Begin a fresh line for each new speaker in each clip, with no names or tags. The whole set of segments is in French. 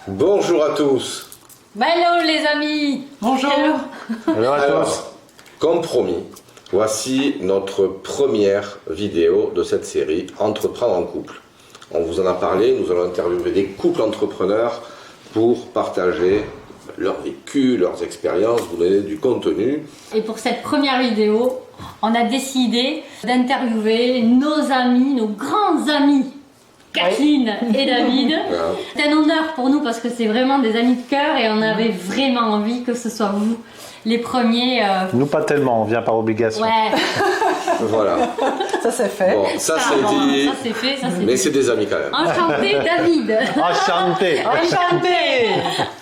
Bonjour à tous.
Hello les amis.
Bonjour.
Alors, comme promis, voici notre première vidéo de cette série Entreprendre en couple. On vous en a parlé, nous allons interviewer des couples entrepreneurs pour partager leur vécu, leurs expériences, vous donner du contenu.
Et pour cette première vidéo, on a décidé d'interviewer nos amis, nos grands amis, Kathleen et David.
Voilà.
C'est un honneur pour nous parce que c'est vraiment des amis de cœur et on avait vraiment envie que ce soit vous les premiers.
Nous pas tellement, on vient par obligation.
Ouais,
Voilà.
Ça c'est fait.
Bon, ça c'est
bon,
dit,
ça c'est fait, ça c'est
mais
fait.
c'est des amis quand même.
Enchanté David.
Enchanté.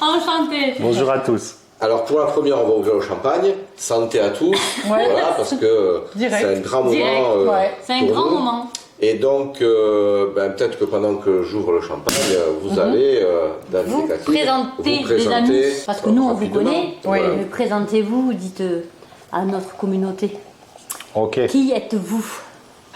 Enchanté.
Bonjour à tous.
Alors pour la première, on va ouvrir le champagne. Santé à tous.
Ouais.
Voilà, parce que
Direct.
c'est un grand moment.
Direct,
ouais.
C'est un
pour
grand
nous.
moment.
Et donc, peut-être que pendant que j'ouvre le champagne, vous allez, David
Vous
et Kathleen,
présentez des amis, parce que nous on vous
rapidement.
connaît,
Voilà.
mais présentez-vous, dites à notre communauté.
Ok.
Qui êtes-vous?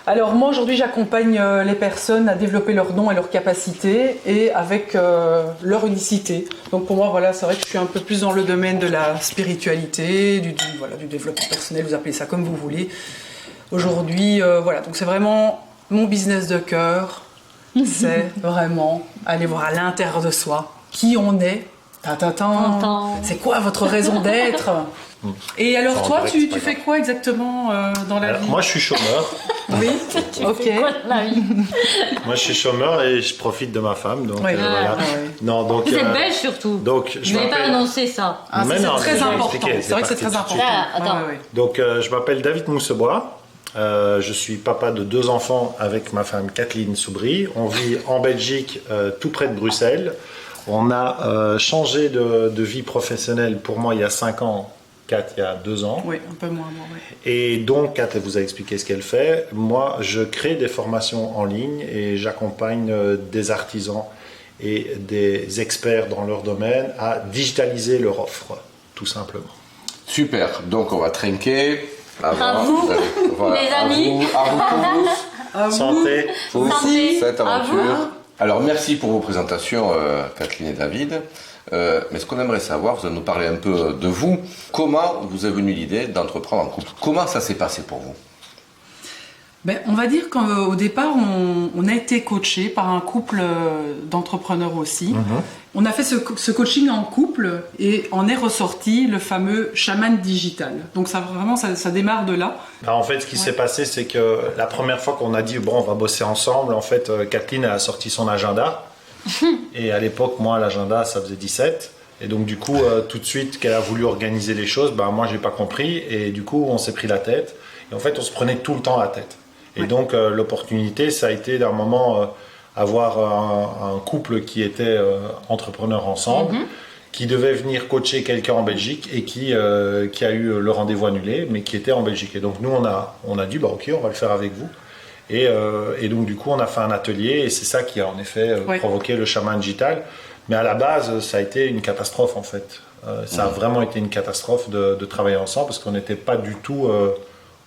Alors moi aujourd'hui j'accompagne les personnes à développer leurs dons et leurs capacités et avec leur unicité. Donc pour moi voilà, c'est vrai que je suis un peu plus dans le domaine de la spiritualité, du développement personnel, vous appelez ça comme vous voulez. Aujourd'hui voilà, donc c'est vraiment mon business de cœur, c'est vraiment aller voir à l'intérieur de soi qui on est.
Tintin.
C'est quoi votre raison d'être? Et alors
Ça, en
toi,
direct,
tu
c'est pas
fais
grave.
quoi exactement dans la
Alors,
vie?
moi je suis chômeur.
Oui, ok.
C'est quoi la vie?
Moi je suis chômeur et je profite de ma femme. Donc
Ouais.
voilà.
Ah, ouais.
Non, donc,
Vous êtes belge surtout.
donc
Je ne vais pas
m'appelle-
annoncer ça.
Ah,
Mais
ça,
non,
c'est très
j'ai
important.
expliqué,
C'est vrai que c'est
parti
très
tout de suite.
important.
Ah, attends.
Ouais, ouais.
Donc je m'appelle David Moussebois. Je suis papa de 2 enfants avec ma femme Kathleen Soubry. On vit en Belgique, tout près de Bruxelles. On a changé de vie professionnelle pour moi il y a 5 ans. Kat il y a 2 ans.
Oui, un peu moins, moi, ouais.
Et donc, Kat, elle vous a expliqué ce qu'elle fait. Moi, je crée des formations en ligne et j'accompagne des artisans et des experts dans leur domaine à digitaliser leur offre, tout simplement.
Super, donc on va trinquer.
À vous, les amis.
À vous tous.
À vous.
Santé.
Pour
Santé.
cette
À
aventure.
vous.
Alors merci pour vos présentations, Kathleen et David. Mais ce qu'on aimerait savoir, vous allez nous parler un peu de vous. Comment vous est venue l'idée d'entreprendre en couple? Comment ça s'est passé pour vous?
Ben, on va dire qu'au départ, on a été coaché par un couple d'entrepreneurs aussi. On a fait ce coaching en couple et en est ressorti le fameux chaman digital. Donc ça vraiment, ça démarre de là.
Alors, en fait, ce qui s'est passé, c'est que la première fois qu'on a dit bon, on va bosser ensemble, en fait, Kathleen a sorti son agenda. Et à l'époque, moi, l'agenda, ça faisait 17. Et donc, du coup, tout de suite, qu'elle a voulu organiser les choses, ben, moi, j'ai pas compris. Et du coup, on s'est pris la tête. Et en fait, on se prenait tout le temps la tête. Et
Ouais.
donc, l'opportunité, ça a été d'un moment avoir un couple qui était entrepreneur ensemble, qui devait venir coacher quelqu'un en Belgique et qui a eu le rendez-vous annulé, mais qui était en Belgique. Et donc, nous, on a dit, bah, ok, on va le faire avec vous. Et donc, du coup, on a fait un atelier et c'est ça qui a en effet
Ouais.
provoqué le chaman digital. Mais à la base, ça a été une catastrophe en fait. Ça a vraiment été une catastrophe de travailler ensemble parce qu'on n'était pas du tout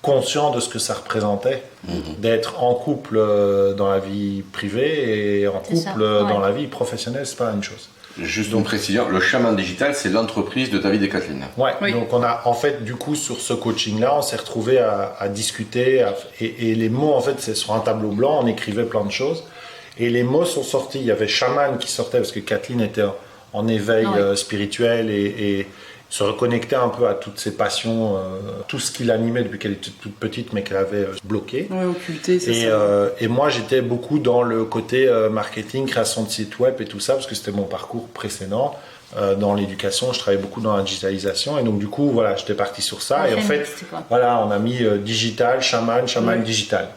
conscient de ce que ça représentait d'être en couple dans la vie privée et en
C'est ça,
couple dans
ouais.
la vie professionnelle, c'est pas la même chose.
Juste une précision, le chaman digital, c'est l'entreprise de David et Kathleen.
Ouais,
Oui.
donc on a en fait du coup sur ce coaching-là, on s'est retrouvé à discuter et les mots en fait c'est sur un tableau blanc, on écrivait plein de choses et les mots sont sortis. Il y avait chaman qui sortait parce que Kathleen était en éveil
Ouais.
spirituel et se reconnectait un peu à toutes ses passions, tout ce qui l'animait depuis qu'elle était toute petite mais qu'elle avait bloqué.
Ouais, occulté, c'est
Et,
ça.
et moi, j'étais beaucoup dans le côté marketing, création de site web et tout ça, parce que c'était mon parcours précédent. Dans l'éducation, je travaillais beaucoup dans la digitalisation. Et donc, du coup, voilà, j'étais parti sur ça.
Ouais,
Et en
c'est
fait,
mixte, quoi.
voilà, on a mis digital, chaman digital.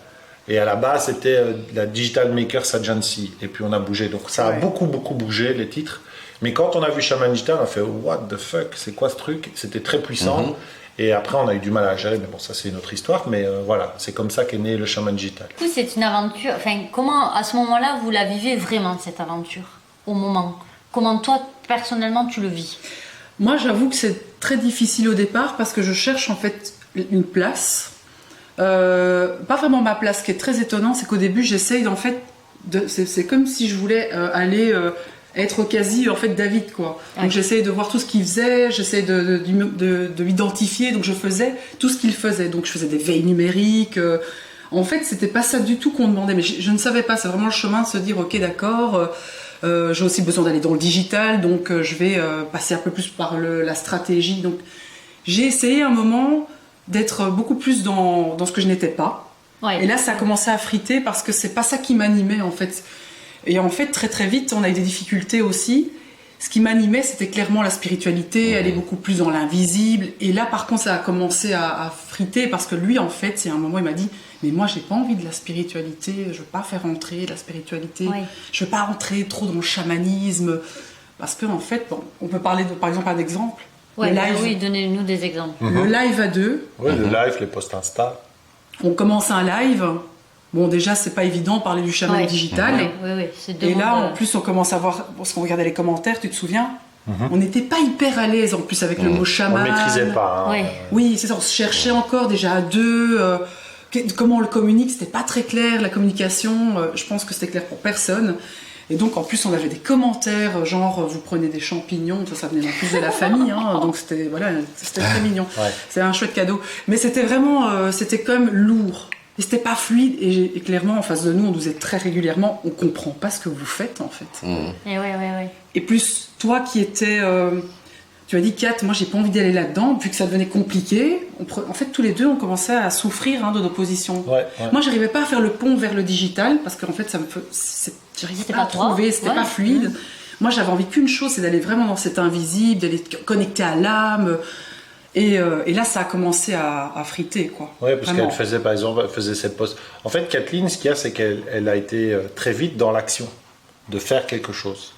Et à la base, c'était la Digital Makers Agency. Et puis, on a bougé. Donc, ça a
Ouais.
beaucoup bougé, les titres. Mais quand on a vu chaman digital, on a fait « What the fuck? C'est quoi ce truc ?» C'était très puissant. Et après, on a eu du mal à gérer, mais bon, ça c'est une autre histoire. Mais voilà, c'est comme ça qu'est né le chaman digital.
Du coup, c'est une aventure. Enfin, comment, à ce moment-là, vous la vivez vraiment, cette aventure? Au moment. Comment toi, personnellement, tu le vis?
Moi, j'avoue que c'est très difficile au départ parce que je cherche en fait une place. Pas vraiment ma place. Ce qui est très étonnant, c'est qu'au début, j'essaye en fait c'est comme si je voulais aller être quasi en fait David quoi. Donc
Ouais.
j'essayais de voir tout ce qu'il faisait, j'essayais de l'identifier, donc je faisais tout ce qu'il faisait. Donc je faisais des veilles numériques. En fait, c'était pas ça du tout qu'on demandait, mais je ne savais pas. C'est vraiment le chemin de se dire ok d'accord. J'ai aussi besoin d'aller dans le digital, donc je vais passer un peu plus par la stratégie. Donc j'ai essayé un moment d'être beaucoup plus dans ce que je n'étais pas.
Ouais.
Et là, ça a commencé à friter parce que c'est pas ça qui m'animait en fait. Et en fait, très très vite, on a eu des difficultés aussi. Ce qui m'animait, c'était clairement la spiritualité, elle est beaucoup plus dans l'invisible. Et là, par contre, ça a commencé à friter parce que lui, en fait, c'est un moment, il m'a dit « Mais moi, j'ai pas envie de la spiritualité, je veux pas faire entrer la spiritualité,
Ouais.
je veux pas rentrer trop dans le chamanisme. » Parce que en fait, bon, on peut parler, par exemple, un exemple.
Ouais,
le live,
oui, donnez-nous des exemples.
le live à deux.
Oui, le live, les posts Insta.
On commence un live. Bon, déjà, c'est pas évident de parler du chaman
Ouais.
digital.
Oui, c'est deux
Et là,
mondes,
en plus, on commence à voir, parce qu'on regardait les commentaires, tu te souviens on n'était pas hyper à l'aise en plus avec le mot
On
chaman.
ne maîtrisait pas. Hein.
Ouais.
Oui, c'est ça, on se cherchait encore déjà à deux. Comment on le communique, c'était pas très clair. La communication, je pense que c'était clair pour personne. Et donc, en plus, on avait des commentaires, genre, vous prenez des champignons, ça venait en plus de la famille, hein, donc c'était très mignon.
Ouais.
C'est un chouette cadeau. Mais c'était vraiment, c'était quand même lourd. Et c'était pas fluide. Et clairement, en face de nous, on nous disait très régulièrement, on comprend pas ce que vous faites, en fait.
Et ouais.
Et plus toi qui étais, tu as dit Kat, moi j'ai pas envie d'aller là-dedans, vu que ça devenait compliqué. En fait, tous les deux, on commençait à souffrir de nos positions.
Ouais.
Moi, j'arrivais pas à faire le pont vers le digital parce qu'en fait, j'arrivais
C'était
pas à
pas toi.
trouver, c'était
Ouais.
pas fluide. Moi, j'avais envie qu'une chose, c'est d'aller vraiment dans cet invisible, d'aller te connecter à l'âme. Et là, ça a commencé à friter, quoi.
Oui, parce
Vraiment.
qu'elle faisait, par exemple, cette poste. En fait, Kathleen, ce qu'il y a, c'est qu'elle a été très vite dans l'action, de faire quelque chose.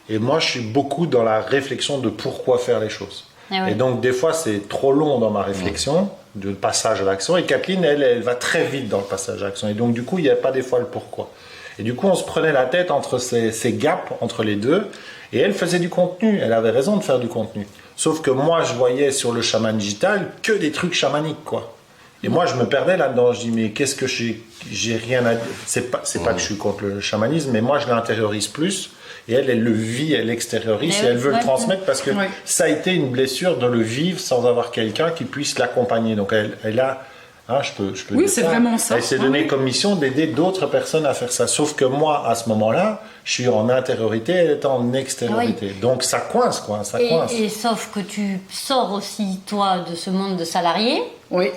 Et moi, je suis beaucoup dans la réflexion de pourquoi faire les choses.
Et ouais.
Et donc, des fois, c'est trop long dans ma réflexion, de passage à l'action. Et Kathleen, elle va très vite dans le passage à l'action. Et donc, du coup, il n'y a pas des fois le pourquoi. Et du coup, on se prenait la tête entre ces gaps entre les deux. Et elle faisait du contenu. Elle avait raison de faire du contenu. Sauf que moi, je voyais sur le chaman digital que des trucs chamaniques, quoi. Et moi, je me perdais là-dedans. Je dis, mais qu'est-ce que j'ai rien à dire. C'est pas que je suis contre le chamanisme, mais moi, je l'intériorise plus. Et elle le vit, elle l'extériorise
Mais
et elle veut
ouais.
le transmettre parce que
Ouais.
ça a été une blessure de le vivre sans avoir quelqu'un qui puisse l'accompagner. Donc, elle a. Hein, je peux
Oui,
dire
c'est vraiment ça.
Elle s'est
Ouais,
donné
ouais.
comme mission d'aider d'autres personnes à faire ça. Sauf que moi, à ce moment-là, je suis en intériorité, elle est en extériorité. Donc ça coince, quoi. Ça coince.
Et sauf que tu sors aussi, toi, de ce monde de salarié,
Oui,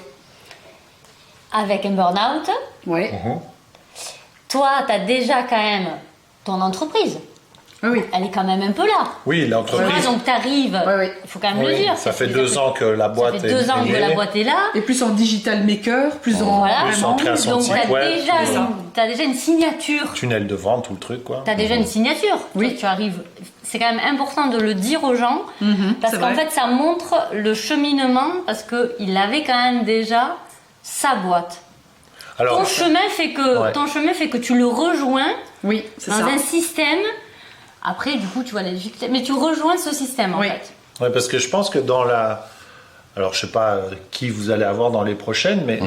avec un burn-out.
oui.
Toi, tu as déjà quand même ton entreprise.
Oui.
Elle est quand même un peu là.
Oui,
Tu vois,
l'entreprise.
donc tu arrives,
Ouais.
il faut quand même le
Oui,
dire.
ça fait 2 ans que la boîte
Ça fait 2 ans que la boîte est là.
Et plus en digital maker, plus en
Voilà.
Plus en création de
Donc tu
site
as,
web.
déjà une signature.
Tunnel de vente, tout le truc, quoi.
Tu as déjà une signature.
Oui.
Tu arrives. C'est quand même important de le dire aux gens parce
c'est
qu'en
vrai.
fait ça montre le cheminement parce qu'il avait quand même déjà sa boîte.
Alors,
Ton chemin fait que tu le rejoins
Oui, c'est
dans
ça.
un système. Après, du coup, tu vois les difficultés, mais tu rejoins ce système en
Oui.
fait.
ouais, parce que je pense que dans la. Alors, je sais pas qui vous allez avoir dans les prochaines, mais,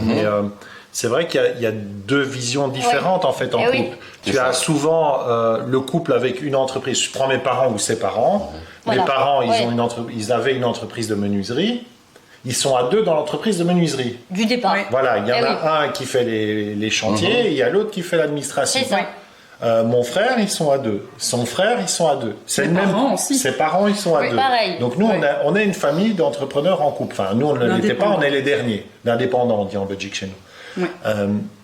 c'est vrai qu'il y a 2 visions différentes en fait en
Eh
couple.
oui.
Tu as souvent le couple avec une entreprise. Je prends mes parents ou ses parents.
Voilà.
Mes parents,
Ouais.
ils avaient une entreprise de menuiserie. Ils sont à 2 dans l'entreprise de menuiserie.
Du départ.
Oui.
Voilà, il y en
Eh
a un qui fait les chantiers et il y a l'autre qui fait l'administration.
C'est ça.
Mon frère, ils sont à 2. Son frère, ils sont à 2. C'est
Ses
le même.
parents aussi.
Ses parents, ils sont à
Oui,
2.
pareil.
Donc nous,
Ouais.
on a une famille d'entrepreneurs en couple. Enfin, nous, on ne l'était pas, on est les derniers. D'indépendants, on dit en Belgique chez nous.
Ouais.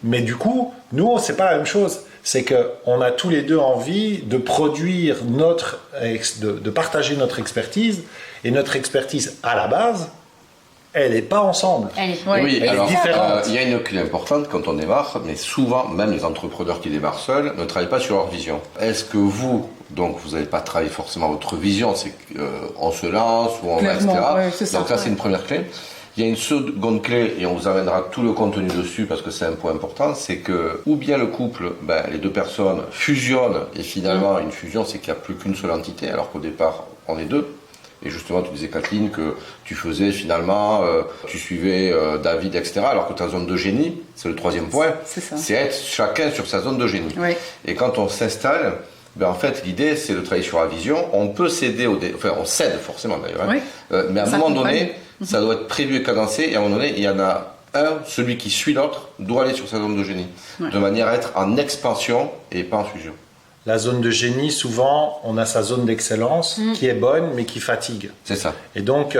Mais du coup, nous, c'est pas la même chose. C'est qu'on a tous les deux envie de produire de partager notre expertise. Et notre expertise, à la base, elle n'est pas ensemble.
Elle est-
Ouais.
Oui,
Et
alors
c'est ça,
différente.
il y a une clé importante quand on démarre, mais souvent, même les entrepreneurs qui démarrent seuls ne travaillent pas sur leur vision. Est-ce que vous, donc vous n'avez pas travaillé forcément votre vision, c'est qu'on se lance ou on va,
Clairement,
etc.
ouais, c'est ça.
Donc ça, c'est une première clé. Il y a une seconde clé, et on vous amènera tout le contenu dessus parce que c'est un point important, c'est que ou bien le couple, les 2 personnes fusionnent, et finalement une fusion c'est qu'il n'y a plus qu'une seule entité, alors qu'au départ on est 2. Et justement, tu disais, Kathleen, que tu faisais finalement, tu suivais David, etc. Alors que ta zone de génie, c'est le 3e point,
C'est ça.
c'est être chacun sur sa zone de génie.
Oui.
Et quand on s'installe, En fait, l'idée, c'est de travailler sur la vision. On peut céder enfin, on cède forcément d'ailleurs.
Oui.
Mais à un moment donné, ça doit être prévu et cadencé. Et à un moment donné, il y en a celui qui suit l'autre, doit aller sur sa zone de génie. De manière à être en expansion et pas en fusion.
La zone de génie, souvent, on a sa zone d'excellence qui est bonne, mais qui fatigue.
C'est ça.
Et donc,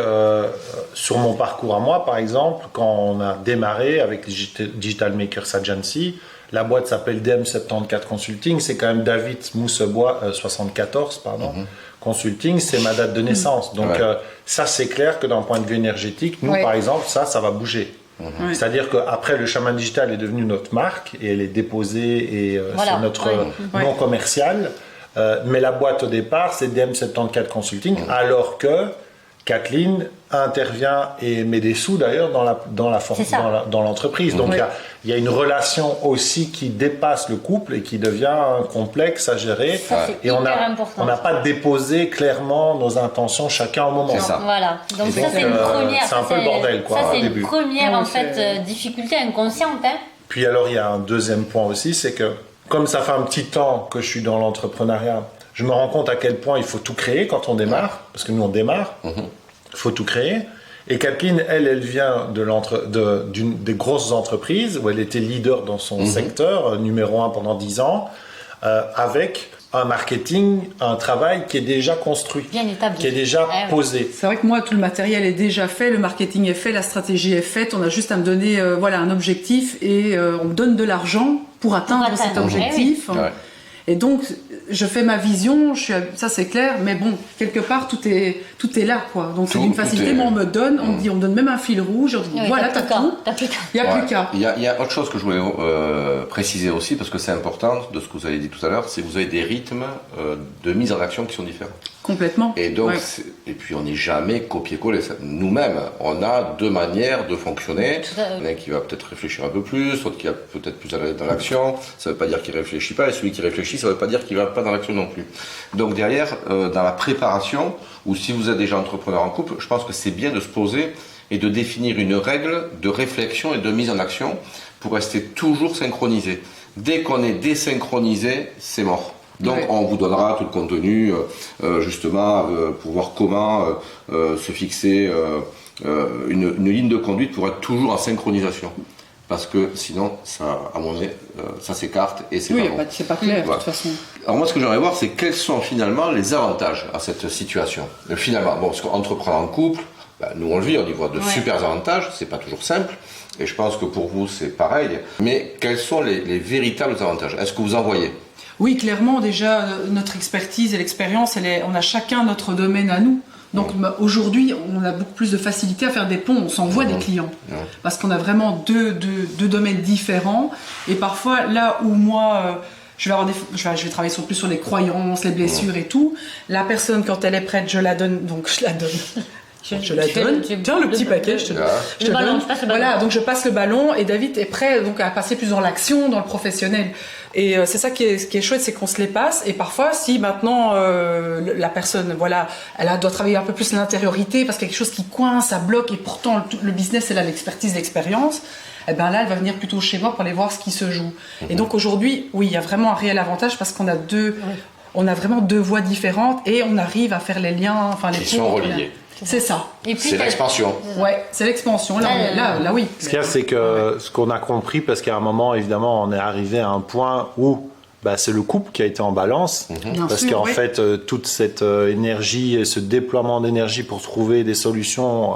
sur mon parcours à moi, par exemple, quand on a démarré avec Digital Makers Agency, la boîte s'appelle DM74 Consulting, c'est quand même David Moussebois, 74, pardon. Consulting, c'est ma date de naissance. Donc, ça, c'est clair que d'un point de vue énergétique, nous, par exemple, ça va bouger. C'est-à-dire qu'après, le Chaman Digital est devenu notre marque et elle est déposée et c'est notre nom commercial. Mais la boîte au départ, c'est DM74 Consulting, alors que Kathleen intervient et met des sous d'ailleurs dans l'entreprise. Donc il y a une relation aussi qui dépasse le couple et qui devient complexe à gérer.
Ça,
et on n'a pas déposé clairement nos intentions chacun au moment.
C'est ça.
Voilà. Donc ça c'est une première.
C'est un peu le bordel quoi.
Ça c'est
au début.
une première en fait difficulté inconsciente. Hein.
Puis alors il y a un deuxième point aussi, c'est que comme ça fait un petit temps que je suis dans l'entrepreneuriat, je me rends compte à quel point il faut tout créer quand on démarre, parce que nous on démarre. Il faut tout créer. Et Kathleen, elle vient d'une des grosses entreprises où elle était leader dans son secteur, numéro 1 pendant 10 ans, avec un marketing, un travail qui est déjà construit,
bien établi,
qui est déjà posé.
C'est vrai que moi, tout le matériel est déjà fait, le marketing est fait, la stratégie est faite, on a juste à me donner un objectif et on me donne de l'argent pour atteindre cet objectif. Et donc, je fais ma vision, ça c'est clair, mais bon, quelque part, tout est là, quoi. Donc c'est d'une facilité, mais on me donne même un fil rouge, on dit, voilà, t'as tout, il n'y a plus qu'à.
Il y a autre chose que je voulais préciser aussi, parce que c'est important, de ce que vous avez dit tout à l'heure, c'est que vous avez des rythmes de mise en action qui sont différents.
Complètement.
Et donc, et puis on n'est jamais copier-coller. Nous-mêmes, on a deux manières de fonctionner. Il y en a qui va peut-être réfléchir un peu plus, l'autre qui va peut-être plus aller dans l'action. Ça ne veut pas dire qu'il ne réfléchit pas, et celui qui réfléchit, ça ne veut pas dire qu'il ne va pas dans l'action non plus. Donc derrière, dans la préparation, ou si vous êtes déjà entrepreneur en couple, je pense que c'est bien de se poser et de définir une règle de réflexion et de mise en action pour rester toujours synchronisé. Dès qu'on est désynchronisé, c'est mort. Donc on vous donnera tout le contenu justement pour voir comment se fixer une ligne de conduite pour être toujours en synchronisation. Parce que sinon, ça, à mon avis, ça s'écarte et c'est pas bon.
C'est pas clair de toute façon.
Alors moi, ce que j'aimerais voir, c'est quels sont finalement les avantages à cette situation. Finalement, parce qu'entreprendre en couple, nous on le vit, on y voit de super avantages, c'est pas toujours simple. Et je pense que pour vous, c'est pareil. Mais quels sont les véritables avantages? Est-ce que vous en voyez?
Oui, clairement, déjà, notre expertise et l'expérience, on a chacun notre domaine à nous. Donc aujourd'hui, on a beaucoup plus de facilité à faire des ponts, on s'envoie des clients. Parce qu'on a vraiment deux domaines différents. Et parfois, là où moi, je vais travailler plus sur les croyances, les blessures et tout, la personne, quand elle est prête, je la donne. Donc je la donne. Je la donne. Tiens, le petit paquet, je te donne.
Je passe le ballon.
Voilà, donc je passe le ballon et David est prêt donc, à passer plus dans l'action, dans le professionnel. Et c'est ça qui est chouette, c'est qu'on se les passe. Et parfois, si maintenant la personne, elle doit travailler un peu plus l'intériorité parce qu'il y a quelque chose qui coince, ça bloque, et pourtant le business, elle a l'expertise, l'expérience, et bien là, elle va venir plutôt chez moi pour aller voir ce qui se joue. Et donc aujourd'hui, oui, il y a vraiment un réel avantage parce qu'on a on a vraiment deux voies différentes et on arrive à faire les liens,
les qui sont reliés.
C'est ça.
C'est l'expansion.
Ouais, c'est l'expansion. Là, oui.
Ce qu'il y a, c'est que ce qu'on a compris, parce qu'à un moment, évidemment, on est arrivé à un point où c'est le couple qui a été en balance. Parce qu'en fait, toute cette énergie, et ce déploiement d'énergie pour trouver des solutions,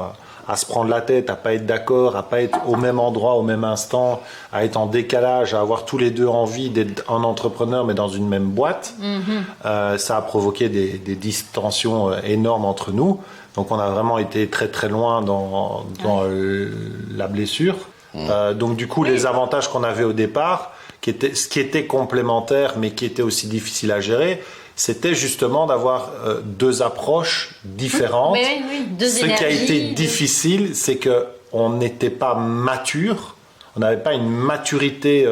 à se prendre la tête, à pas être d'accord, à pas être au même endroit, au même instant, à être en décalage, à avoir tous les deux envie d'être un entrepreneur, mais dans une même boîte, ça a provoqué des distensions énormes entre nous. Donc on a vraiment été très très loin dans la blessure. Donc du coup, les avantages qu'on avait au départ, ce qui était complémentaire, mais qui était aussi difficile à gérer, c'était justement d'avoir deux approches différentes.
Ce
qui a été difficile, c'est qu'on n'était pas mature, on n'avait pas une maturité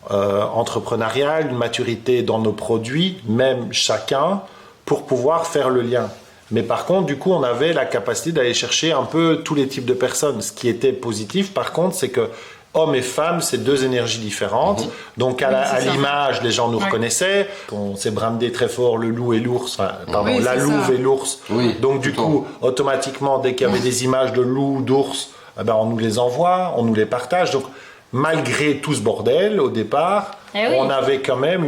entrepreneuriale, une maturité dans nos produits, même chacun, pour pouvoir faire le lien. Mais par contre, du coup, on avait la capacité d'aller chercher un peu tous les types de personnes. Ce qui était positif, par contre, c'est que Hommes et femmes, c'est deux énergies différentes. Donc à l'image, les gens nous reconnaissaient. On s'est brandé très fort le loup et l'ours. Enfin, pardon, la louve et l'ours.
Oui,
donc du coup, automatiquement, dès qu'il y avait des images de loup, d'ours, on nous les envoie, on nous les partage. Donc malgré tout ce bordel au départ, on avait quand même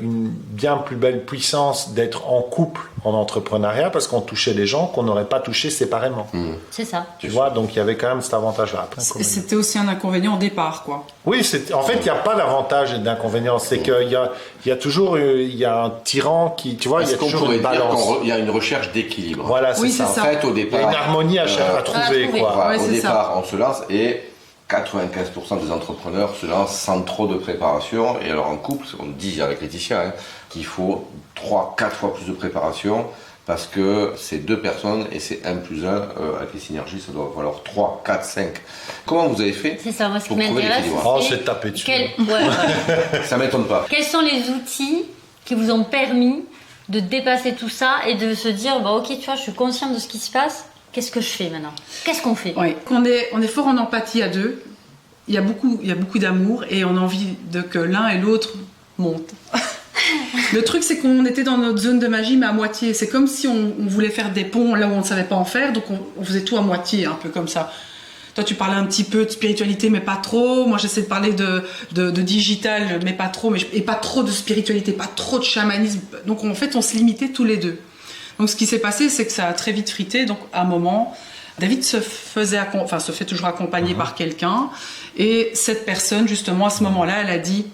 une bien plus belle puissance d'être en couple en entrepreneuriat parce qu'on touchait des gens qu'on n'aurait pas touchés séparément.
C'est ça.
Tu vois, donc il y avait quand même cet avantage-là.
C'était aussi un inconvénient au départ, quoi.
Oui, en fait, il n'y a pas d'avantage et d'inconvénient. C'est qu'il y a toujours un tyran qui, tu vois, il y a toujours une balance.
Il y a une recherche d'équilibre.
Voilà, c'est ça.
En fait, au départ,
il y a une harmonie à trouver, quoi.
Au départ, on se lance et 95% des entrepreneurs se lancent sans trop de préparation. Et alors en couple, on dit avec Laetitia qu'il faut 3-4 fois plus de préparation parce que c'est 2 personnes et c'est 1 plus 1 avec les synergies, ça doit valoir 3, 4, 5. Comment vous avez fait?
C'est ça, moi ce qui
pour trouver
m'intéresse,
l'équilibre?
Oh, c'est tapé dessus.
Ça m'étonne pas.
Quels sont les outils qui vous ont permis de dépasser tout ça et de se dire, ok, tu vois, je suis consciente de ce qui se passe. Qu'est-ce que je fais maintenant? Qu'est-ce qu'on fait?
Oui, on est fort en empathie à deux. Il y a beaucoup d'amour et on a envie que l'un et l'autre montent. Le truc, c'est qu'on était dans notre zone de magie, mais à moitié. C'est comme si on voulait faire des ponts là où on ne savait pas en faire, donc on faisait tout à moitié, un peu comme ça. Toi, tu parlais un petit peu de spiritualité, mais pas trop. Moi, j'essaie de parler de digital, mais pas trop. Et pas trop de spiritualité, pas trop de chamanisme. Donc, en fait, on se limitait tous les deux. Donc ce qui s'est passé, c'est que ça a très vite frité. Donc à un moment, David se fait toujours accompagner par quelqu'un. Et cette personne, justement, à ce moment-là, elle a dit,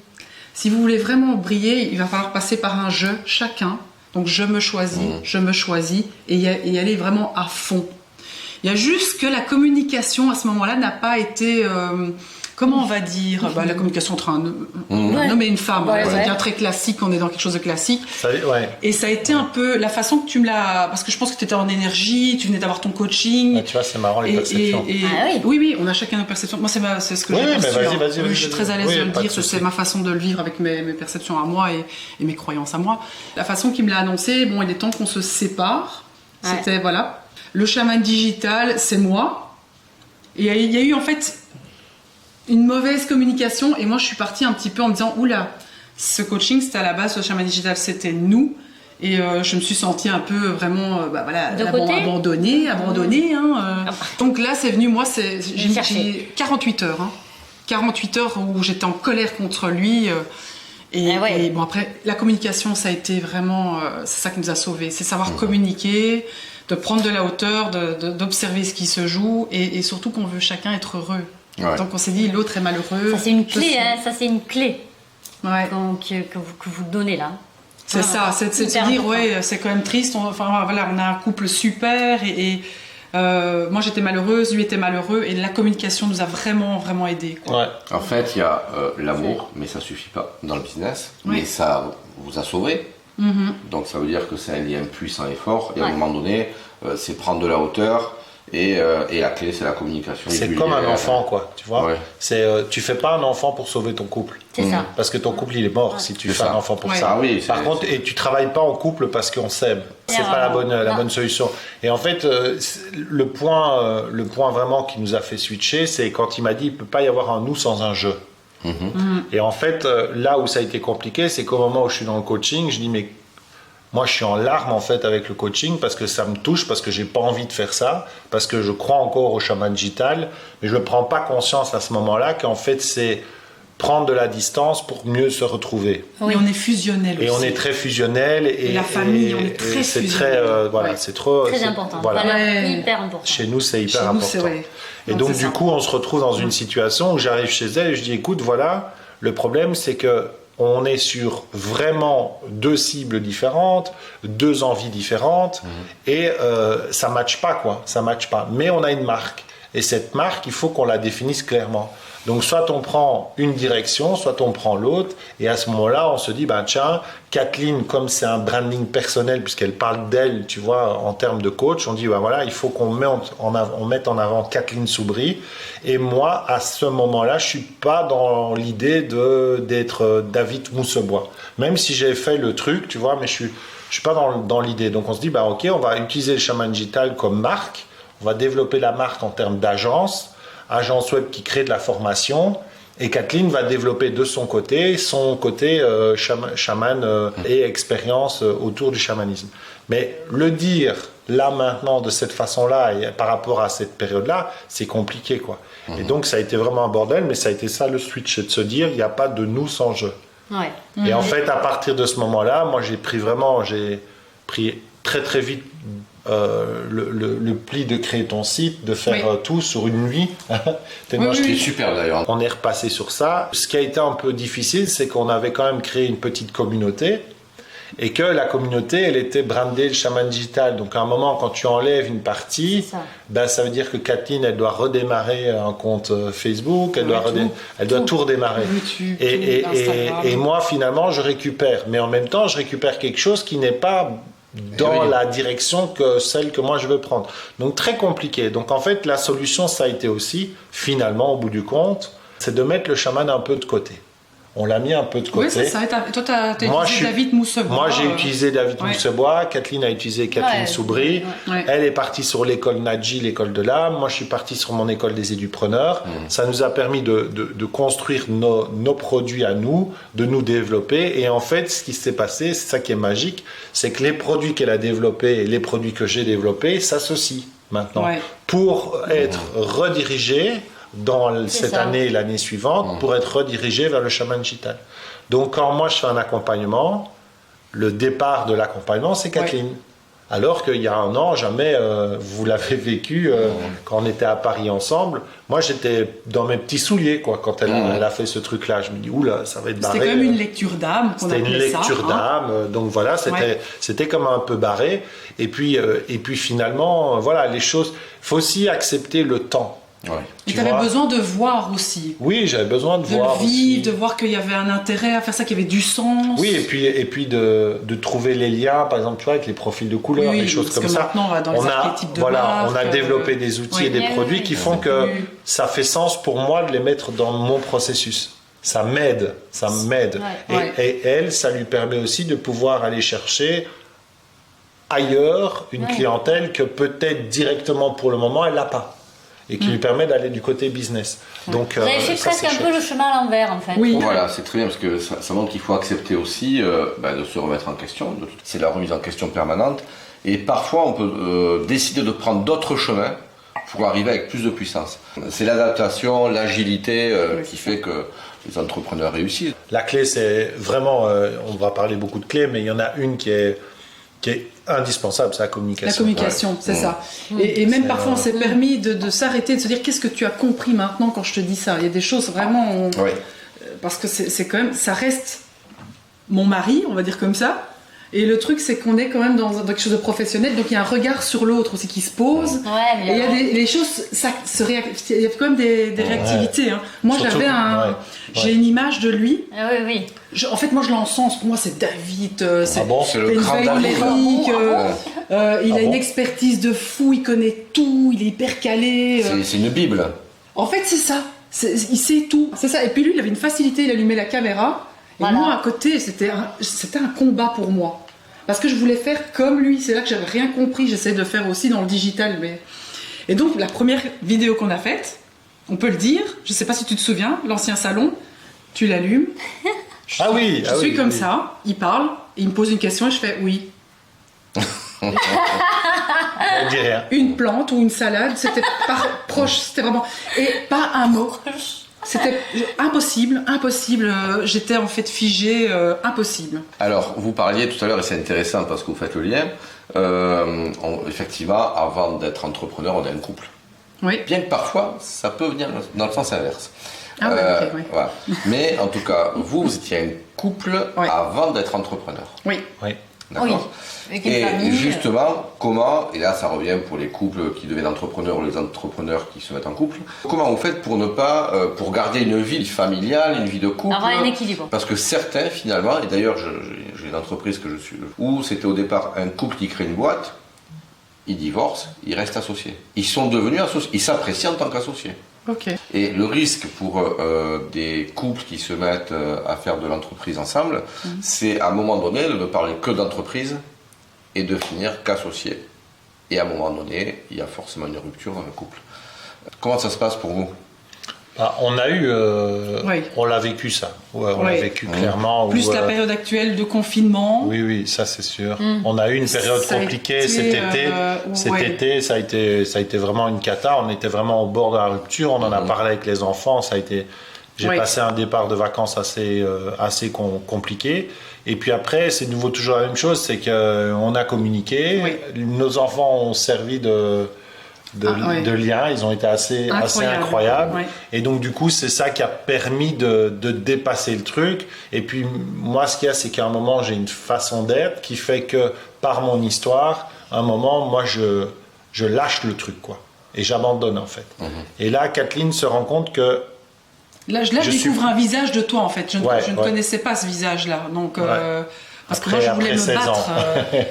si vous voulez vraiment briller, il va falloir passer par un jeu chacun. Donc je me choisis et y aller vraiment à fond. Il y a juste que la communication à ce moment-là n'a pas été... comment on va dire la communication entre un homme et une femme, c'est bien très classique, on est dans quelque chose de classique. Et ça a été un peu la façon que tu me l'as... Parce que je pense que tu étais en énergie, tu venais d'avoir ton coaching.
Tu vois, c'est marrant les perceptions.
Oui, on a chacun nos perceptions. Moi, c'est ce que j'ai perçu.
Vas-y,
je suis très à l'aise de le dire, c'est ma façon de le vivre avec mes perceptions à moi et mes croyances à moi. La façon qu'il me l'a annoncé, il est temps qu'on se sépare. C'était, le chaman digital, c'est moi. Et il y a eu en fait... une mauvaise communication et moi je suis partie un petit peu en me disant oula, ce coaching c'était à la base, le chaman digital c'était nous et je me suis sentie un peu vraiment abandonnée. Donc là c'est venu, moi j'ai 48 heures 48 heures où j'étais en colère contre lui et bon après la communication ça a été vraiment c'est ça qui nous a sauvés, c'est savoir communiquer, de prendre de la hauteur, d'observer ce qui se joue et surtout qu'on veut chacun être heureux. Donc on s'est dit l'autre est malheureux.
Ça c'est une clé, donc, que vous donnez là.
C'est ça, c'est de se dire c'est quand même triste. On a un couple super et moi j'étais malheureuse, lui était malheureux et la communication nous a vraiment vraiment aidés.
En fait il y a l'amour, mais ça suffit pas dans le business, mais ça vous a sauvé. Donc ça veut dire que c'est un lien puissant et fort et à un moment donné c'est prendre de la hauteur. Et la clé, c'est la communication.
C'est comme un enfant, quoi, tu vois. Tu fais pas un enfant pour sauver ton couple.
C'est ça.
Parce que ton couple, il est mort si tu fais un enfant pour ça.
Ah, oui,
par contre, et tu travailles pas en couple parce qu'on s'aime. C'est pas la bonne solution. Et en fait, le point vraiment qui nous a fait switcher, c'est quand il m'a dit, il peut pas y avoir un nous sans un je. Et en fait, là où ça a été compliqué, c'est qu'au moment où je suis dans le coaching, je dis, mais moi, je suis en larmes en fait avec le coaching parce que ça me touche, parce que j'ai pas envie de faire ça, parce que je crois encore au chaman digital, mais je ne prends pas conscience à ce moment-là qu'en fait c'est prendre de la distance pour mieux se retrouver.
Et on est fusionnel aussi.
Et on est très fusionnel. Et la
famille, on est très fusionnel.
C'est très important. Hyper important.
Chez nous, c'est hyper important. Et donc du coup, on se retrouve dans une situation où j'arrive chez elle et je dis, écoute, voilà, le problème c'est que on est sur vraiment 2 cibles différentes, 2 envies différentes, et ça matche pas, quoi. Ça matche pas. Mais on a une marque. Et cette marque, il faut qu'on la définisse clairement. Donc, soit on prend une direction, soit on prend l'autre. Et à ce moment-là, on se dit, tiens, Kathleen, comme c'est un branding personnel, puisqu'elle parle d'elle, tu vois, en termes de coach, on dit, il faut qu'on mette en avant Kathleen Soubry. Et moi, à ce moment-là, je suis pas dans l'idée d'être David Moussebois. Même si j'ai fait le truc, tu vois, mais je suis pas dans l'idée. Donc, on se dit, ok, on va utiliser le chaman digital comme marque. On va développer la marque en termes d'agence web qui crée de la formation Et Kathleen va développer de son côté chaman et expérience autour du chamanisme. Mais le dire là maintenant de cette façon-là et par rapport à cette période-là, c'est compliqué quoi. Et donc ça a été vraiment un bordel, mais ça a été ça le switch, c'est de se dire il n'y a pas de nous sans je.
Ouais.
Et en fait à partir de ce moment-là, moi j'ai pris très très vite le pli de créer ton site, de faire tout sur une nuit.
C'était super d'ailleurs.
On est repassé sur ça. Ce qui a été un peu difficile, c'est qu'on avait quand même créé une petite communauté et que la communauté, elle était brandée le chaman digital. Donc à un moment, quand tu enlèves une partie, ça veut dire que Kathleen, elle doit redémarrer un compte Facebook, elle doit tout redémarrer.
YouTube,
Et moi, finalement, je récupère. Mais en même temps, je récupère quelque chose qui n'est pas dans la direction que celle que moi je veux prendre. Donc très compliqué. Donc en fait la solution ça a été aussi, finalement au bout du compte, c'est de mettre le chaman un peu de côté. On l'a mis un peu de côté.
Oui, c'est ça. Toi, tu as utilisé David Moussebois.
Moi, j'ai utilisé David Moussebois. Kathleen a utilisé Kathleen Soubry.
Ouais.
Elle est partie sur l'école Nadji, l'école de l'âme. Moi, je suis parti sur mon école des édupreneurs. Ça nous a permis de construire nos produits à nous, de nous développer. Et en fait, ce qui s'est passé, c'est ça qui est magique, c'est que les produits qu'elle a développés et les produits que j'ai développés s'associent maintenant pour être redirigés dans cette année et l'année suivante pour être redirigé vers le chaman digital. Donc quand moi je fais un accompagnement, le départ de l'accompagnement c'est Kathleen. Alors qu'il y a un an, jamais, vous l'avez vécu quand on était à Paris ensemble, moi j'étais dans mes petits souliers quoi, quand elle a fait ce truc-là. Je me dis, oula, ça va être barré.
C'était quand même une lecture d'âme qu'on appelait ça.
C'était une lecture d'âme, donc voilà, c'était comme un peu barré. Et puis finalement, voilà, les choses, il faut aussi accepter le temps.
Ouais.
Et tu avais besoin de voir aussi.
Oui, j'avais besoin de voir
le vivre,
aussi.
de voir qu'il y avait un intérêt à faire ça, qu'il y avait du sens.
Oui, et puis de trouver les liens, par exemple, tu vois, avec les profils de couleurs, les choses comme ça.
Maintenant, on va dans les archétypes de marque,
on a développé des outils et des produits qui font que ça fait sens pour moi de les mettre dans mon processus. Ça m'aide. Et elle, ça lui permet aussi de pouvoir aller chercher ailleurs une clientèle que peut-être directement pour le moment, elle n'a pas. Et qui lui permet d'aller du côté business. Donc,
vous avez fait presque un peu le chemin à l'envers en fait.
Oui.
Voilà, c'est très bien parce que ça montre qu'il faut accepter aussi de se remettre en question. C'est la remise en question permanente. Et parfois, on peut décider de prendre d'autres chemins pour arriver avec plus de puissance. C'est l'adaptation, l'agilité qui fait que les entrepreneurs réussissent.
La clé, c'est vraiment, on va parler beaucoup de clés, mais il y en a une qui est indispensable, c'est la communication.
La communication, c'est ça. Et même parfois, on s'est permis de s'arrêter, de se dire qu'est-ce que tu as compris maintenant quand je te dis ça. Il y a des choses vraiment... Parce que c'est quand même... Ça reste mon mari, on va dire comme ça. Et le truc, c'est qu'on est quand même dans quelque chose de professionnel, donc il y a un regard sur l'autre aussi qui se pose. Et il y a les choses, il y a quand même des réactivités. Hein. Moi,
surtout,
j'ai une image de lui.
Oui.
En fait, moi, je l'encense. Pour moi, c'est David.
C'est le
une
grand
veille
David.
lyrique. Il a une expertise de fou. Il connaît tout. Il est hyper calé.
C'est une bible.
En fait, c'est ça. Il sait tout. C'est ça. Et puis lui, il avait une facilité. Il allumait la caméra. Et moi, à côté, c'était un combat pour moi. Parce que je voulais faire comme lui. C'est là que j'avais rien compris. J'essayais de faire aussi dans le digital. Et donc, la première vidéo qu'on a faite, on peut le dire, je sais pas si tu te souviens, l'ancien salon, tu l'allumes. Je suis comme ça, il parle, il me pose une question et je fais oui.
On dit rien.
Une plante ou une salade, c'était proche, c'était vraiment... Et pas un mot. C'était impossible. J'étais en fait figée, impossible.
Alors, vous parliez tout à l'heure, et c'est intéressant parce que vous faites le lien, effectivement, avant d'être entrepreneur, on est un couple.
Oui.
Bien que parfois, ça peut venir dans le sens inverse.
Ok.
Voilà. Mais en tout cas, vous étiez un couple avant d'être entrepreneur.
Oui.
D'accord.
Avec une
Et
famille,
justement, comment, et là ça revient pour les couples qui deviennent entrepreneurs ou les entrepreneurs qui se mettent en couple, comment vous faites pour ne pas, pour garder une vie familiale, une vie de couple,
avoir un équilibre.
Parce que certains finalement, et d'ailleurs j'ai une entreprise que je suis, où c'était au départ un couple qui crée une boîte, ils divorcent, ils restent associés. Ils sont devenus associés, ils s'apprécient en tant qu'associés.
Ok.
Et le risque pour des couples qui se mettent à faire de l'entreprise ensemble, c'est à un moment donné de ne parler que d'entreprise et de finir qu'associés. Et à un moment donné, il y a forcément une rupture dans le couple. Comment ça se passe pour vous ?
Bah, on a eu,
Oui.
on l'a vécu ça. Ouais, on l'a
Oui.
vécu clairement.
Plus
où,
la période actuelle de confinement.
Oui, ça c'est sûr. On a eu une période
Ça a
compliquée
été,
cet été. Cet
ouais.
été, ça a été vraiment une cata. On était vraiment au bord de la rupture. On en a parlé avec les enfants. J'ai
Ouais.
passé un départ de vacances assez compliqué. Et puis après, c'est de nouveau toujours la même chose, c'est qu'on a communiqué.
Oui.
Nos enfants ont servi de lien, ils ont été assez incroyables.
Ouais.
Et donc du coup, c'est ça qui a permis de dépasser le truc. Et puis moi, ce qu'il y a, c'est qu'à un moment, j'ai une façon d'être qui fait que par mon histoire, à un moment, moi, je lâche le truc, quoi. Et j'abandonne, en fait. Et là, Kathleen se rend compte que
Là, je découvre un visage de toi, en fait. Je ne connaissais pas ce visage-là. Donc, parce que moi, je voulais me
16 ans.
battre.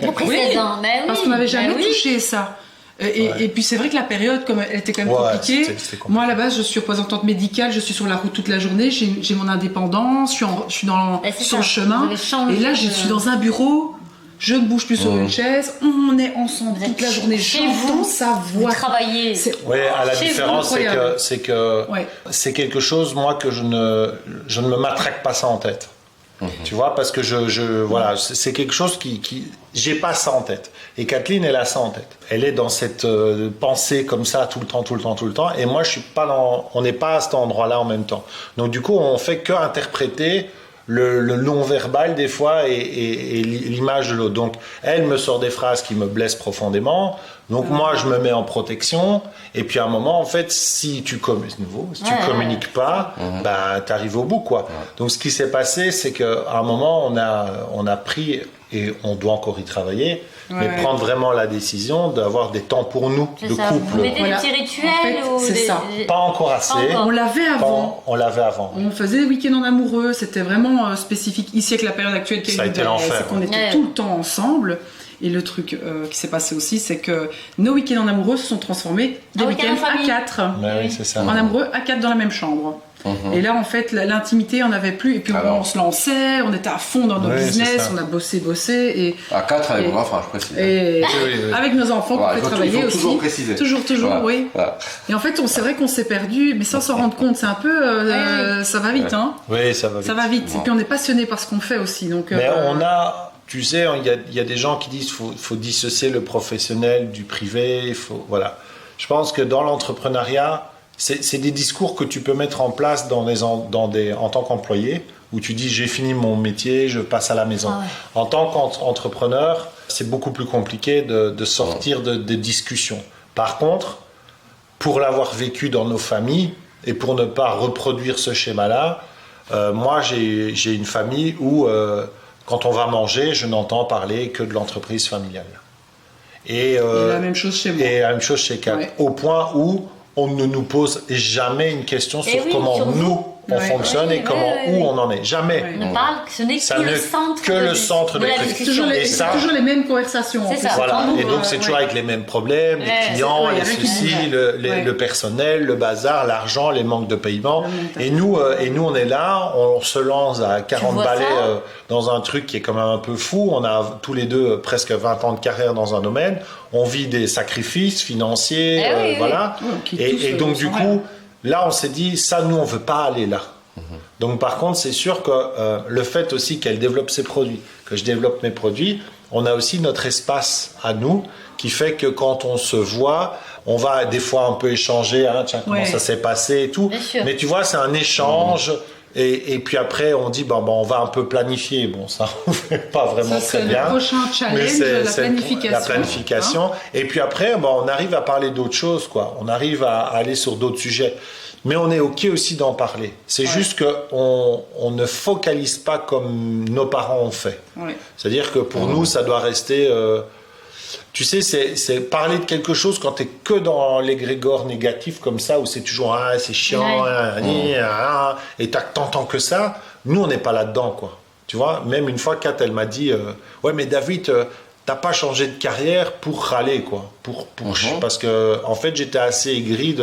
Après 16 ans, mais oui.
Parce qu'on n'avait jamais
mais oui.
touché ça. Et puis c'est vrai que la période, comme elle était quand même compliquée,
c'était compliqué.
moi à la base je suis représentante médicale, je suis sur la route toute la journée, j'ai mon indépendance, je suis sur le chemin, et là je suis dans un bureau, je ne bouge plus sur une chaise, on est ensemble toute la journée, j'entends sa voix.
Vous travaillez.
Oui, à la
C'est
différence,
incroyable.
c'est que
Ouais.
c'est quelque chose, moi, que je ne me matraque pas ça en tête. Tu vois, parce que voilà, c'est quelque chose qui j'ai pas ça en tête. Et Kathleen, elle a ça en tête. Elle est dans cette pensée comme ça tout le temps. Et moi, je suis pas on n'est pas à cet endroit-là en même temps. Donc du coup, on fait que interpréter le non-verbal des fois et l'image de l'autre. Donc, elle me sort des phrases qui me blessent profondément. Donc, moi, je me mets en protection. Et puis, à un moment, en fait, si tu communiques pas, bah, t'arrives au bout, quoi. Donc, ce qui s'est passé, c'est qu'à un moment, on a pris, et on doit encore y travailler, mais prendre vraiment la décision d'avoir des temps pour nous,
C'est
de
ça.
couple.
Vous mettez
Voilà.
des petits rituels
En fait,
ou
c'est ça.
Pas encore assez.
Encore.
On l'avait avant.
On l'avait avant.
On faisait des week-ends en amoureux, c'était vraiment spécifique. Ici, avec la période actuelle,
Ça a été l'enfer,
c'est qu'on
ouais.
était tout le temps ensemble. Et le truc qui s'est passé aussi, c'est que nos week-ends en amoureux se sont transformés de
En week-end
week-ends
en
à
famille.
4.
Mais oui, c'est ça.
En amoureux à 4 dans la même chambre. Et là, en fait, l'intimité, on n'avait plus. Et puis,
Alors.
on se lançait, on était à fond dans nos
Oui, c'est
business,
ça.
on a bossé. Et,
À 4 avec
Et-
vos enfants, je précise.
et
oui.
avec nos enfants,
Voilà,
on
il
peut
faut
travailler
toujours
aussi.
préciser.
Toujours,
Voilà.
oui.
Voilà.
Et en fait, c'est vrai qu'on s'est perdu, mais sans s'en rendre compte. C'est un peu. Ça va vite,
Ouais.
hein.
Oui, ça va vite.
Ça va vite.
Ouais.
Et puis, on est passionné par ce qu'on fait aussi. Donc,
Mais on a, tu sais, il y a des gens qui disent qu'il faut dissocier le professionnel du privé. Voilà. Je pense que dans l'entrepreneuriat, c'est des discours que tu peux mettre en place en tant qu'employé, où tu dis j'ai fini mon métier, je passe à la maison.
Ah ouais.
En tant qu'entrepreneur, c'est beaucoup plus compliqué de sortir des discussions. Par contre, pour l'avoir vécu dans nos familles et pour ne pas reproduire ce schéma-là, moi j'ai une famille où quand on va manger, je n'entends parler que de l'entreprise familiale. Et
la même chose chez moi.
Et la même chose chez Kat.
Ouais.
Au point où on ne nous pose jamais une question sur
oui,
comment
sur
nous on
Ouais.
fonctionne
Oui,
et comment
oui.
où on en est. Jamais.
Ouais.
On ne parle, ce n'est
Ça
que
ne-
le centre
que le centre de
la
truc.
discussion.
Et ça-
C'est toujours les mêmes conversations. en
C'est
plus.
ça.
Voilà.
Quand
Et
on-
donc c'est toujours avec les mêmes problèmes,
Ouais,
les clients,
c'est- ouais,
les
avec les
soucis,
mêmes.
le personnel, le bazar, l'argent, les manques de paiement. Et nous on est là, on se lance à 40
vois
balais
ça
dans un truc qui est quand même un peu fou. On a tous les deux presque 20 ans de carrière dans un domaine. On vit des sacrifices financiers,
Eh oui,
voilà.
oui. Qui
Et
touchent,
donc du
sans
coup,
rien.
là on s'est dit ça, nous on veut pas aller là. Donc par contre, c'est sûr que le fait aussi qu'elle développe ses produits, que je développe mes produits, on a aussi notre espace à nous qui fait que quand on se voit, on va des fois un peu échanger, hein, tiens, comment
Ouais.
ça s'est passé et tout.
Bien sûr.
Mais tu vois, c'est un échange. Et puis après, on dit, bon, on va un peu planifier. Bon, ça, on fait pas vraiment
Ça, c'est
très
le
bien.
prochain
Mais
challenge,
c'est
la planification.
La planification. Et puis après, on arrive à parler d'autres choses, quoi. On arrive à aller sur d'autres sujets. Mais on est OK aussi d'en parler. C'est juste qu'on ne focalise pas comme nos parents ont fait.
Ouais.
C'est-à-dire que pour nous, ça doit rester... tu sais, c'est parler de quelque chose quand tu es que dans l'égrégore négatif comme ça, où c'est toujours « Ah, c'est chiant,
Ouais.
et t'entends que ça. » Nous, on n'est pas là-dedans, quoi. Tu vois, même une fois, Kat, elle m'a dit « Ouais, mais David... t'as pas changé de carrière pour râler, quoi. Parce que, en fait, j'étais assez aigri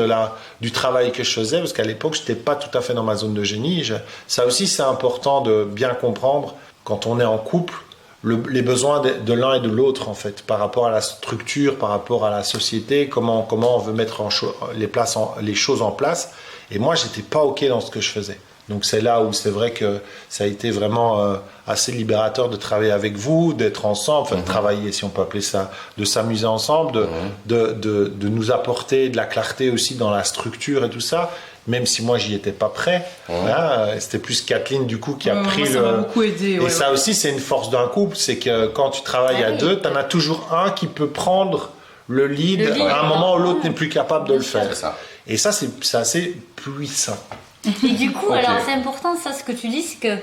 du travail que je faisais, parce qu'à l'époque, j'étais pas tout à fait dans ma zone de génie. Ça aussi, c'est important de bien comprendre, quand on est en couple, les besoins de l'un et de l'autre, en fait, par rapport à la structure, par rapport à la société, comment on veut mettre les choses en place. Et moi, j'étais pas OK dans ce que je faisais. Donc c'est là où c'est vrai que ça a été vraiment assez libérateur de travailler avec vous, d'être ensemble, enfin de travailler, si on peut appeler ça, de s'amuser ensemble, de nous apporter de la clarté aussi dans la structure et tout ça, même si moi j'y étais pas prêt. Hein, c'était plus Kathleen du coup qui a pris
ça m'a beaucoup aidé.
Et ça aussi c'est une force d'un couple, c'est que quand tu travailles à deux, tu en as toujours un qui peut prendre le lead à un moment où l'autre n'est plus capable de le faire. Et ça c'est assez puissant.
Et du coup, alors c'est important ça, ce que tu dis, c'est que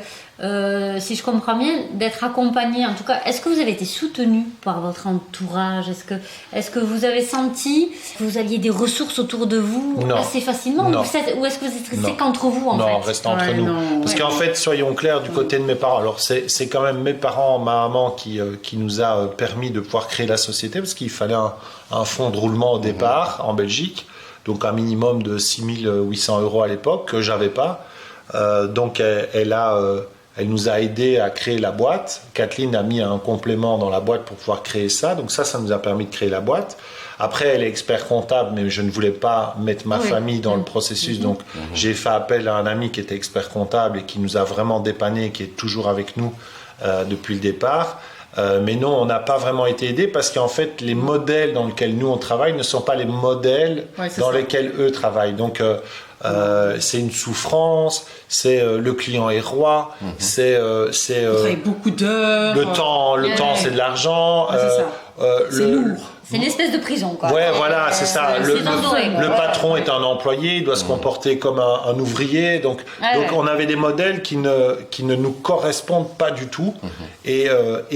si je comprends bien, d'être accompagné, en tout cas, est-ce que vous avez été soutenu par votre entourage? Est-ce que vous avez senti que vous aviez des ressources autour de vous assez facilement?
Non.
Ou est-ce que vous êtes resté qu'entre vous en fait?
Non, reste entre nous. Parce qu'en fait, soyons clairs, du côté de mes parents, alors c'est quand même mes parents, ma maman qui nous a permis de pouvoir créer la société, parce qu'il fallait un fonds de roulement au départ en Belgique. Donc un minimum de 6 800 € à l'époque, que j'avais pas. Donc elle nous a aidé à créer la boîte. Kathleen a mis un complément dans la boîte pour pouvoir créer ça. Donc ça nous a permis de créer la boîte. Après, elle est expert comptable, mais je ne voulais pas mettre ma famille dans le processus. Donc j'ai fait appel à un ami qui était expert comptable et qui nous a vraiment dépanné, qui est toujours avec nous depuis le départ. Mais non, on n'a pas vraiment été aidés parce qu'en fait, les modèles dans lesquels nous on travaille ne sont pas les modèles dans lesquels eux travaillent. Donc, c'est une souffrance, c'est le client est roi, c'est
beaucoup d'heures.
Le temps, c'est de l'argent.
C'est lourd.
C'est une espèce de prison, quoi.
Ouais, voilà, c'est ça. Le patron est un employé, il doit se comporter comme un ouvrier. Donc on avait des modèles qui ne nous correspondent pas du tout. Et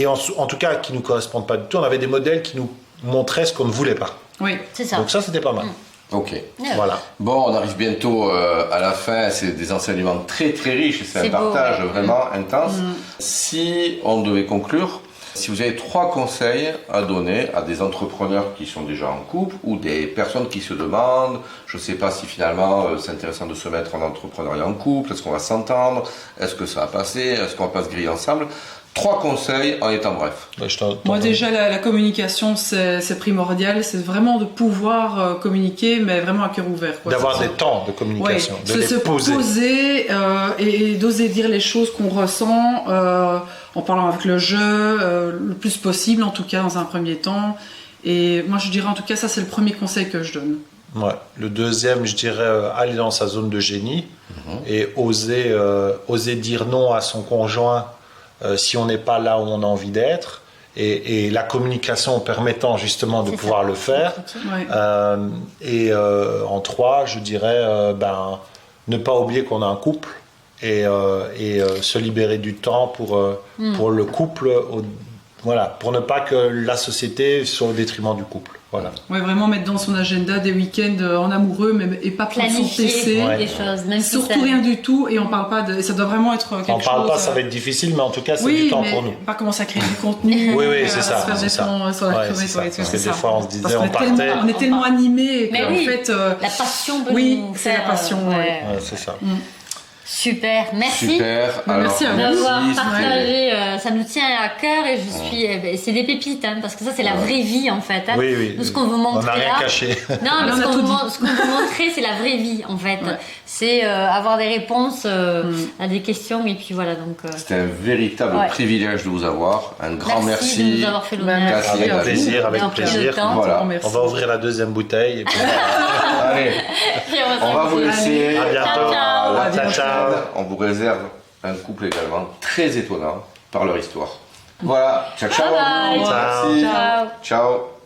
en tout cas, qui ne nous correspondent pas du tout. On avait des modèles qui nous montraient ce qu'on ne voulait pas.
Oui,
c'est ça.
Donc ça, c'était pas mal.
Ok.
Voilà.
Bon, on arrive bientôt à la fin. C'est des enseignements très très riches. C'est un partage vraiment intense. Si on devait conclure, si vous avez 3 conseils à donner à des entrepreneurs qui sont déjà en couple ou des personnes qui se demandent, je ne sais pas si finalement c'est intéressant de se mettre en entrepreneuriat en couple, est-ce qu'on va s'entendre, est-ce que ça va passer, est-ce qu'on va pas se griller ensemble? 3 conseils en étant bref.
Moi déjà la communication c'est primordial, c'est vraiment de pouvoir communiquer mais vraiment à cœur ouvert.
D'avoir des temps de communication, de les
poser et d'oser dire les choses qu'on ressent en parlant avec le jeu le plus possible en tout cas dans un premier temps. Et moi je dirais en tout cas ça c'est le premier conseil que je donne.
Ouais. Le deuxième je dirais aller dans sa zone de génie et oser dire non à son conjoint si on n'est pas là où on a envie d'être, et la communication permettant justement de pouvoir le faire. En 3, je dirais ne pas oublier qu'on a un couple et se libérer du temps pour le couple, pour ne pas que la société soit au détriment du couple. Voilà.
Ouais, vraiment mettre dans son agenda des week-ends en amoureux et pas prendre son PC.
Des choses, même
surtout rien du tout et on parle pas de. Ça doit vraiment être quelque chose.
On parle pas, ça va être difficile, mais en tout cas c'est du temps pour nous.
Pas commencer à créer du contenu.
Oui, c'est ça.
Se faire des plans sur la crevette,
parce que des fois on se disait on partait.
On est tellement animés qu'en fait.
La passion peut nous
c'est la passion.
C'est ça.
Super, merci.
Super.
Merci à vous
d'avoir partagé. Ça nous tient à cœur et c'est des pépites, parce que ça c'est la vraie vie en fait.
Oui.
Nous, ce qu'on veut montrer
on n'a rien
là.
caché.
Non, mais ce qu'on veut montrer, c'est la vraie vie en fait. C'est avoir des réponses à des questions et puis voilà donc.
C'était un véritable privilège de vous avoir. Un grand merci.
De nous avoir fait l'honneur.
Avec plaisir.
Voilà.
On va ouvrir la deuxième bouteille. Et puis...
Allez, on va vous laisser.
À bientôt. Ciao.
On vous réserve un couple également très étonnant par leur histoire. Voilà, ciao.
Bye bye.
Merci.
Ciao.
Ciao.